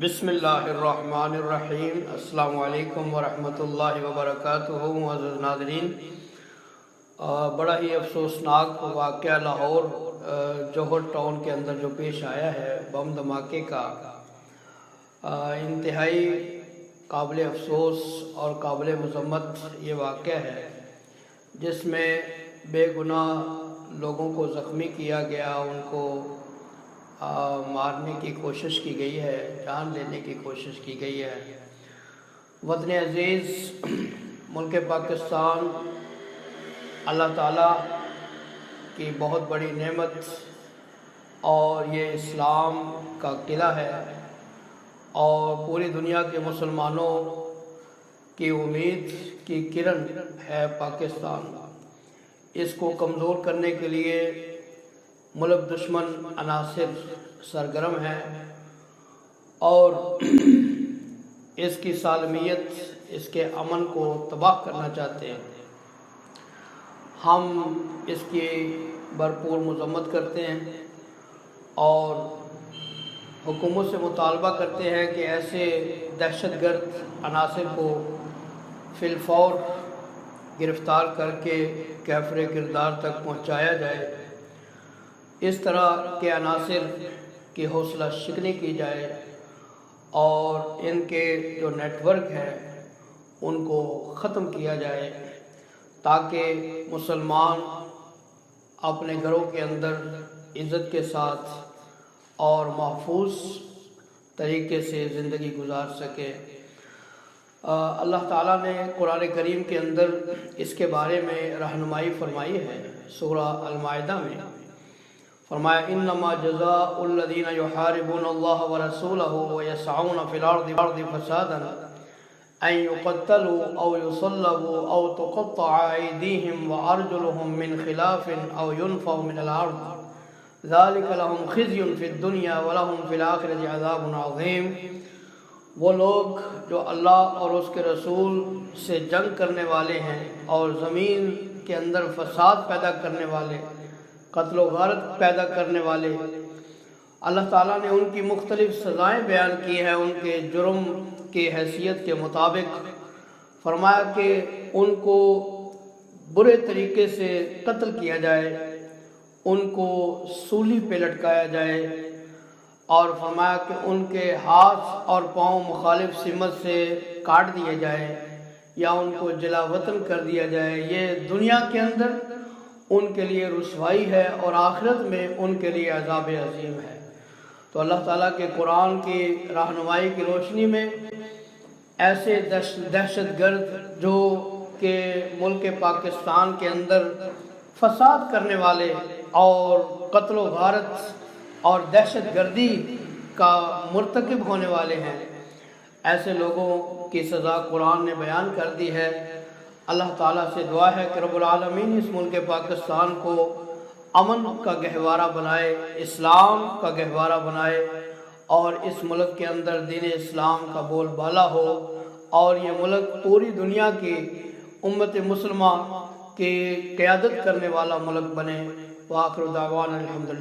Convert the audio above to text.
بسم اللہ الرحمن الرحیم۔ السلام علیکم ورحمۃ اللہ وبرکاتہ۔ معزز ناظرین، بڑا ہی افسوسناک واقعہ لاہور جوہر ٹاؤن کے اندر جو پیش آیا ہے بم دھماکے کا، انتہائی قابل افسوس اور قابل مذمت یہ واقعہ ہے، جس میں بے گناہ لوگوں کو زخمی کیا گیا، ان کو مارنے کی کوشش کی گئی ہے، جان لینے کی کوشش کی گئی ہے۔ وطن عزیز ملک پاکستان اللہ تعالیٰ کی بہت بڑی نعمت، اور یہ اسلام کا قلعہ ہے، اور پوری دنیا کے مسلمانوں کی امید کی کرن ہے پاکستان۔ اس کو کمزور کرنے کے لیے ملک دشمن عناصر سرگرم ہیں، اور اس کی سالمیت، اس کے امن کو تباہ کرنا چاہتے ہیں۔ ہم اس کی بھرپور مذمت کرتے ہیں اور حکومت سے مطالبہ کرتے ہیں کہ ایسے دہشت گرد عناصر کو فی الفور گرفتار کر کے کیفر کردار تک پہنچایا جائے، اس طرح کے عناصر کی حوصلہ شکنی کی جائے، اور ان کے جو نیٹ ورک ہے ان کو ختم کیا جائے، تاکہ مسلمان اپنے گھروں کے اندر عزت کے ساتھ اور محفوظ طریقے سے زندگی گزار سکے۔ اللہ تعالیٰ نے قرآن کریم کے اندر اس کے بارے میں رہنمائی فرمائی ہے۔ سورہ المائدہ میں فرمایا، انما جزاء الذین یحاربون اللہ ورسولہ ویسعون فی الارض فسادا ان یقتلوا او یصلبوا او تقطع ایدیہم وارجلہم من خلاف او ینفوا من الارض ذلک لہم خزی فی الدنیا ولہم فی الآخرۃ عذاب عظیم۔ وہ لوگ جو اللہ اور اس کے رسول سے جنگ کرنے والے ہیں اور زمین کے اندر فساد پیدا کرنے والے، قتل و غارت پیدا کرنے والے، اللہ تعالیٰ نے ان کی مختلف سزائیں بیان کی ہیں ان کے جرم کی حیثیت کے مطابق۔ فرمایا کہ ان کو برے طریقے سے قتل کیا جائے، ان کو سولی پہ لٹکایا جائے، اور فرمایا کہ ان کے ہاتھ اور پاؤں مخالف سمت سے کاٹ دیے جائے یا ان کو جلا وطن کر دیا جائے۔ یہ دنیا کے اندر ان کے لیے رسوائی ہے اور آخرت میں ان کے لیے عذاب عظیم ہے۔ تو اللہ تعالیٰ کے قرآن کی رہنمائی کی روشنی میں ایسے دہشت گرد جو کہ ملک پاکستان کے اندر فساد کرنے والے اور قتل و غارت اور دہشت گردی کا مرتکب ہونے والے ہیں، ایسے لوگوں کی سزا قرآن نے بیان کر دی ہے۔ اللہ تعالیٰ سے دعا ہے کہ رب العالمین اس ملک پاکستان کو امن کا گہوارہ بنائے، اسلام کا گہوارہ بنائے، اور اس ملک کے اندر دین اسلام کا بول بالا ہو، اور یہ ملک پوری دنیا کی امت مسلمہ کی قیادت کرنے والا ملک بنے۔ وآخر دعوانا الحمدللہ۔